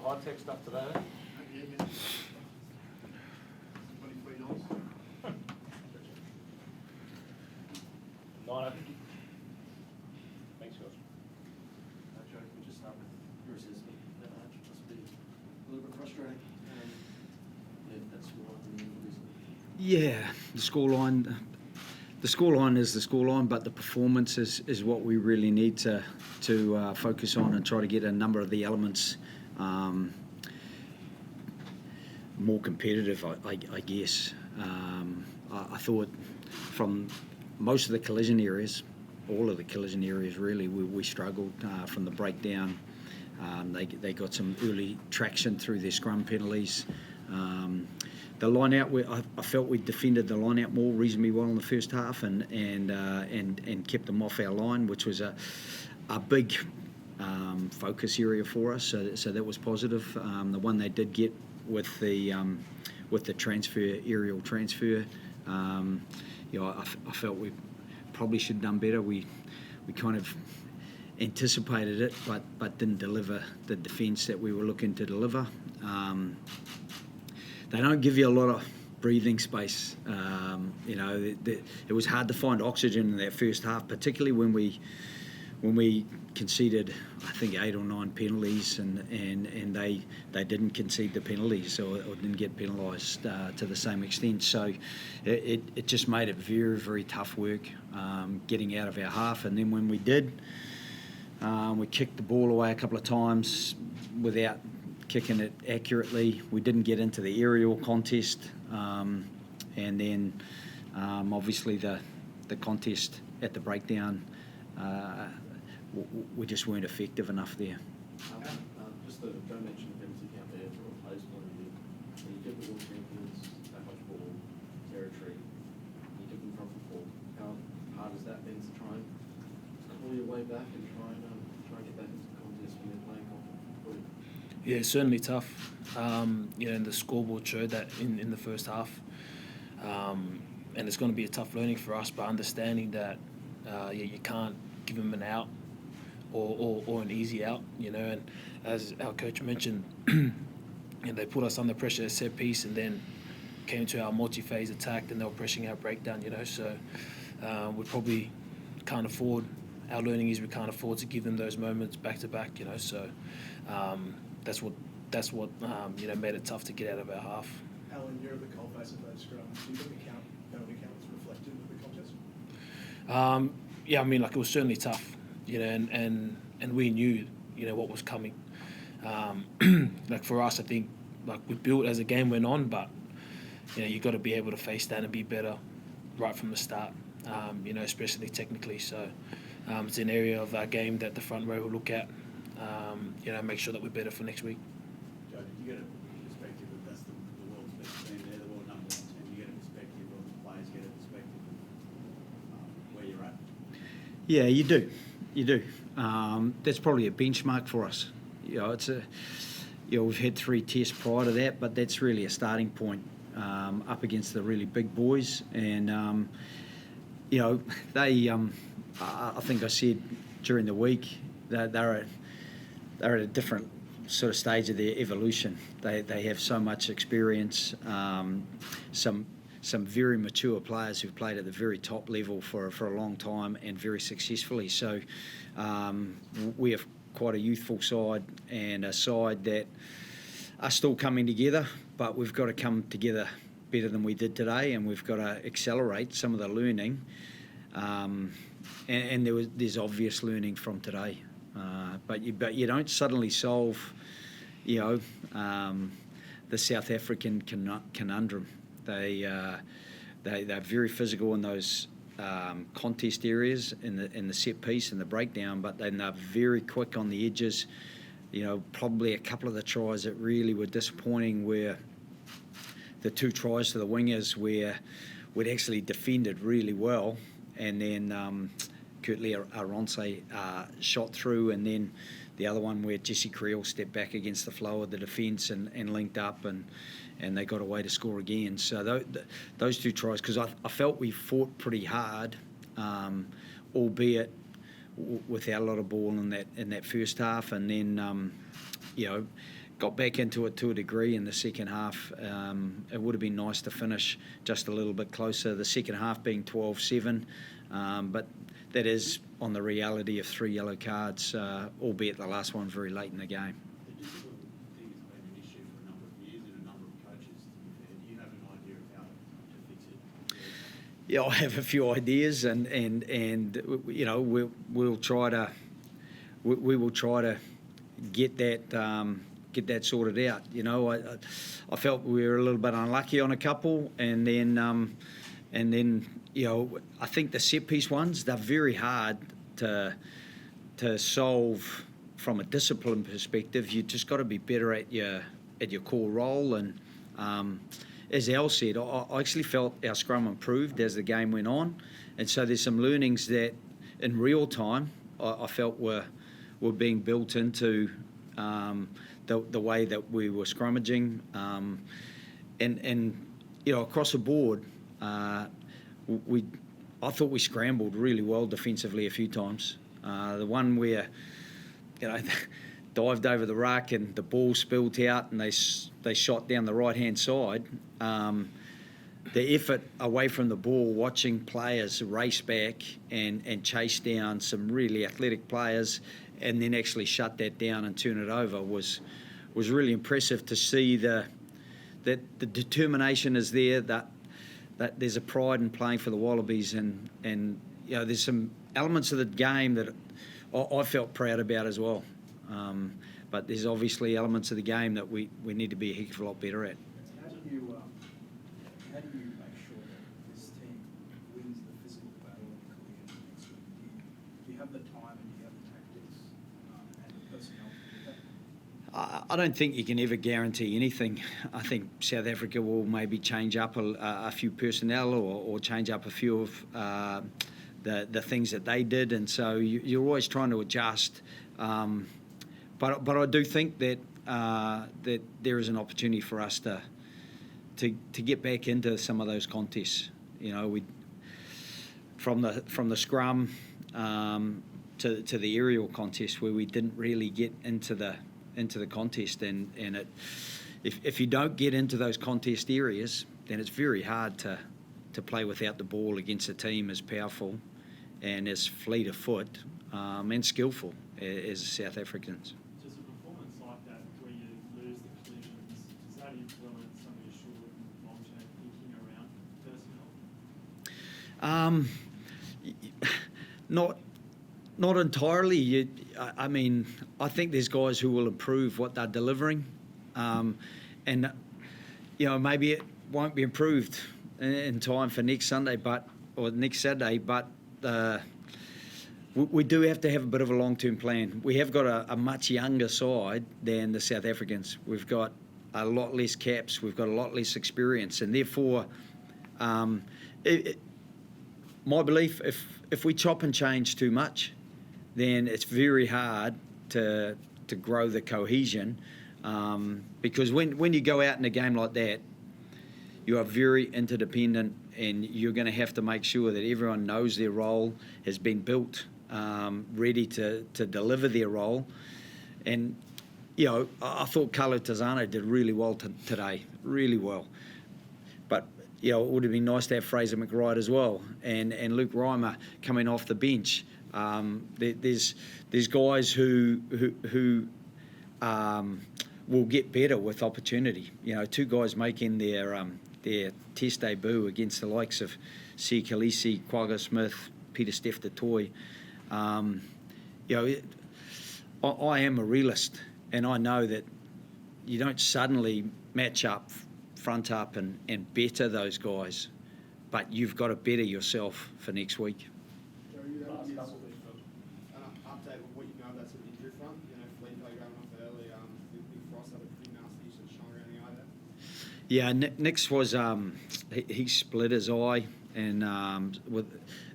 high-tech stuff today, eh? $23. Nine. Thanks, Josh. No joke, we just start with your assessment. That must be a little bit frustrating. Yeah, that's what I mean, obviously. Yeah, the scoreline. The scoreline is the scoreline, but the performance is what we really need to focus on and try to get a number of the elements more competitive, I guess. I thought from most of the collision areas, all of the collision areas really, we struggled from the breakdown. They got some early traction through their scrum penalties. The line out, I felt we defended the line out more reasonably well in the first half and kept them off our line, which was a big focus area for us. So that was positive. The one they did get with the aerial transfer, I felt we probably should have done better. We kind of anticipated it, but didn't deliver the defence that we were looking to deliver. They don't give you a lot of breathing space. It was hard to find oxygen in that first half, particularly when we conceded, I think, 8 or 9 penalties, and they didn't concede the penalties or didn't get penalised to the same extent. So it just made it very, very tough work getting out of our half. And then when we did, we kicked the ball away a couple of times without kicking it accurately. We didn't get into the aerial contest, and then obviously the contest at the breakdown, we just weren't effective enough there. Just to go mention the penalty count there from a player's point of view. When you give the World Champions that much ball territory, you give them front foot, how hard has that been to try and claw your way back and try and get back into the contest when they're playing confident? Yeah, it's certainly tough. And the scoreboard showed that in the first half. And it's going to be a tough learning for us, but understanding that you can't give them an out or an easy out, and as our coach mentioned, they put us under pressure at set piece and then came to our multi-phase attack and they were pressing our breakdown, so we probably can't afford, our learning is we can't afford to give them those moments back to back, so that's what made it tough to get out of our half. Alan, you're the coalface of those scrums. Do you think the penalty count was reflective of the contest? It was certainly tough, and we knew, what was coming. For us, I think, we built as the game went on, but, you got to be able to face that and be better right from the start, especially technically. So it's an area of our game that the front row will look at, make sure that we're better for next week. Joe, did you get a perspective that that's the world's best team? They're the world number 1 team. You get a perspective of the players, get a perspective of where you're at? Yeah, you do. That's probably a benchmark for us. We've had 3 tests prior to that, but that's really a starting point up against the really big boys. And they, I think I said during the week, they're at a different sort of stage of their evolution. They have so much experience, some very mature players who've played at the very top level for a long time and very successfully. So we have quite a youthful side and a side that are still coming together, but we've got to come together better than we did today, and we've got to accelerate some of the learning. And there's obvious learning from today, but you don't suddenly solve, the South African conundrum. They're very physical in those contest areas in the set piece and the breakdown, but then they're very quick on the edges. Probably a couple of the tries that really were disappointing were the 2 tries to the wingers where we'd actually defended really well, and then Kurtley Aronse shot through, and then the other one where Jesse Creel stepped back against the flow of the defence and linked up, and they got away to score again. So those 2 tries, because I felt we fought pretty hard, albeit without a lot of ball in that first half, and then got back into it to a degree in the second half. It would have been nice to finish just a little bit closer, the second half being 12-7, but that is on the reality of 3 yellow cards, albeit the last one very late in the game. The discipline thing has been an issue for a number of years and a number of coaches, to be fair. Do you have an idea of how to fix it? Yeah, I have a few ideas, and you know, we'll try to we will try to get that sorted out. You know, I felt we were a little bit unlucky on a couple, and then you know, I think the set piece ones, they're very hard to solve from a discipline perspective. You just got to be better at your core role. And as Al said, I actually felt our scrum improved as the game went on, and so there's some learnings that in real time I felt were being built into the way that we were scrummaging, and you know, across the board. I thought we scrambled really well defensively a few times. The one where, you know, dived over the ruck and the ball spilled out and they shot down the right-hand side. The effort away from the ball, watching players race back and chase down some really athletic players and then actually shut that down and turn it over was really impressive to see that the determination is there, that there's a pride in playing for the Wallabies, and you know, there's some elements of the game that I felt proud about as well. But there's obviously elements of the game that we need to be a heck of a lot better at. How do you make sure that this team wins the physical battle of collision next week? Do you have the time and do you have the tactics and the personnel to do that? I don't think you can ever guarantee anything. I think South Africa will maybe change up a few personnel or change up a few of the things that they did, and so you're always trying to adjust. But I do think that that there is an opportunity for us to get back into some of those contests. You know, from the scrum to the aerial contest where we didn't really get into the contest, and if you don't get into those contest areas, then it's very hard to play without the ball against a team as powerful and as fleet of foot and skillful as South Africans. Does a performance like that, where you lose the collisions, does that influence some of your short and long-term thinking around personnel? Not entirely. I mean, I think there's guys who will improve what they're delivering, and you know, maybe it won't be improved in time for next Sunday, or next Saturday. But we do have to have a bit of a long-term plan. We have got a much younger side than the South Africans. We've got a lot less caps. We've got a lot less experience, and therefore, my belief, if we chop and change too much, then it's very hard to grow the cohesion, because when you go out in a game like that, you are very interdependent, and you're going to have to make sure that everyone knows their role, has been built, ready to deliver their role. And, you know, I thought Carlo Tazzano did really well today, really well. But, you know, it would have been nice to have Fraser McRide as well, and Luke Reimer coming off the bench. There's guys who will get better with opportunity. You know, 2 guys making their test debut against the likes of Sia Khaleesi, Quagga Smith, Peter Steph Toy. You know, I am a realist, and I know that you don't suddenly match up front up and better those guys, but you've got to better yourself for next week. Update with what you know about the injury front. You know, Felipe going off early. Big Frost had a pretty nasty sort of shine around the eye there. Yeah, Nick's was he split his eye, and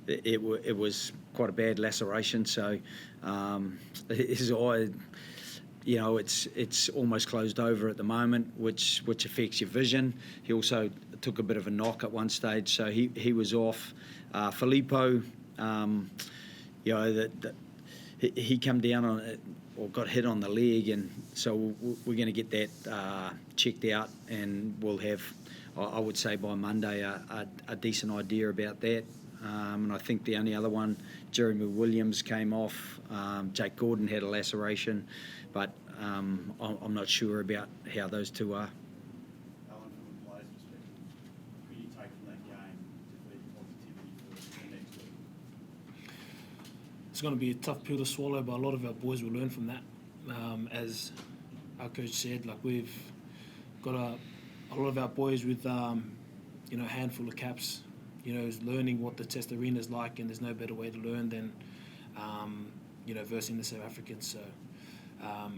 it was quite a bad laceration. So his eye, you know, it's almost closed over at the moment, which affects your vision. He also took a bit of a knock at one stage, so he was off. Filippo, you know, that he come down or got hit on the leg, and so we're going to get that checked out, and we'll have, I would say by Monday, a decent idea about that. And I think the only other one, Jeremy Williams came off. Jake Gordon had a laceration, but I'm not sure about how those two are. Alan, from a player's perspective, what do you take from that game to feed positivity for the next week? It's going to be a tough pill to swallow, but a lot of our boys will learn from that. As our coach said, like we've got a lot of our boys with a handful of caps, is learning what the test arena is like, and there's no better way to learn than versing the South Africans. So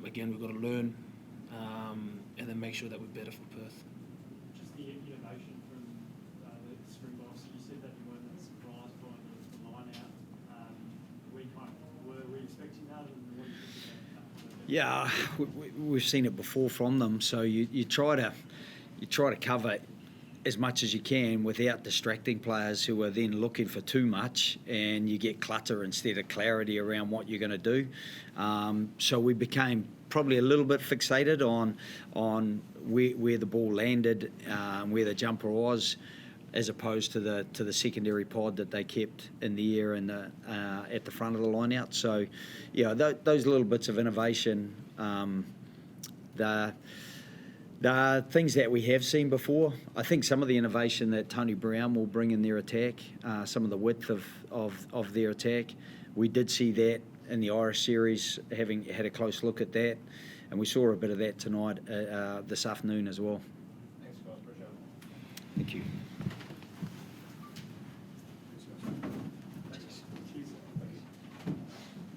again, we've got to learn and then make sure that we're better for Perth. Just the innovation from the Springboks, you said that you weren't that surprised by the line out. Were we expecting that, and what do you think about that? Yeah, we've seen it before from them. So you try to cover as much as you can without distracting players who are then looking for too much, and you get clutter instead of clarity around what you're going to do. So we became probably a little bit fixated on where the ball landed, where the jumper was, as opposed to the secondary pod that they kept in the air and at the front of the line out. So, those little bits of innovation, the things that we have seen before. I think some of the innovation that Tony Brown will bring in their attack, some of the width of their attack, we did see that in the Irish series, having had a close look at that, and we saw a bit of that tonight, this afternoon as well. Thanks, guys. Appreciate it. Thank you.